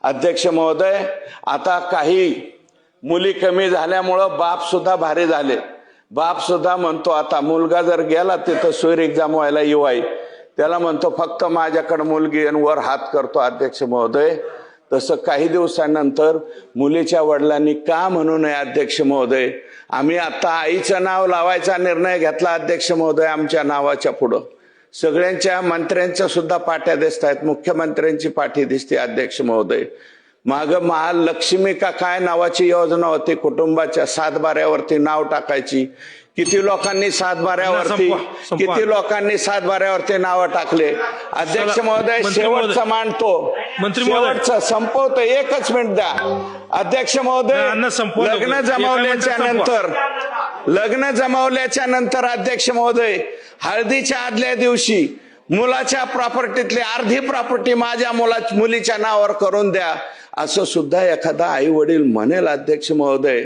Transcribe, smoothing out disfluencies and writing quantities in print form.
अध्यक्ष महोदय, आता काही मुली कमी झाल्यामुळं बाप सुद्धा भारी झाले. बाप सुद्धा म्हणतो आता मुलगा जर गेला तिथं सोयीर एक्झाम व्हायला येवाय, त्याला म्हणतो फक्त माझ्याकडे मुलगी आणि वर हात करतो. अध्यक्ष महोदय, तसं काही दिवसांनंतर मुलीच्या वडिलांनी का म्हणू नये? अध्यक्ष महोदय, आम्ही आता आईचं नाव लावायचा निर्णय घेतला. अध्यक्ष महोदय, आमच्या नावाच्या पुढं सगळ्यांच्या मंत्र्यांच्या सुद्धा पाट्या दिसत आहेत, मुख्यमंत्र्यांची पाठी दिसते. अध्यक्ष महोदय, माग महालक्ष्मी का काय नावाची योजना होती, कुटुंबाच्या 7 बाऱ्यावरती नाव टाकायची. किती लोकांनी 7 बाऱ्यावरती नावं टाकले. अध्यक्ष महोदय, शेवटचं मांडतो, शेवटचं संपवतो, एकच मिनिट द्या. अध्यक्ष महोदय, लग्न जमवल्याच्या नंतर अध्यक्ष महोदय, हळदीच्या आदल्या दिवशी मुलाच्या प्रॉपर्टीतली अर्धी प्रॉपर्टी माझ्या मुलीच्या नावावर करून द्या, असं सुद्धा एखादा आई वडील म्हणेल. अध्यक्ष महोदय,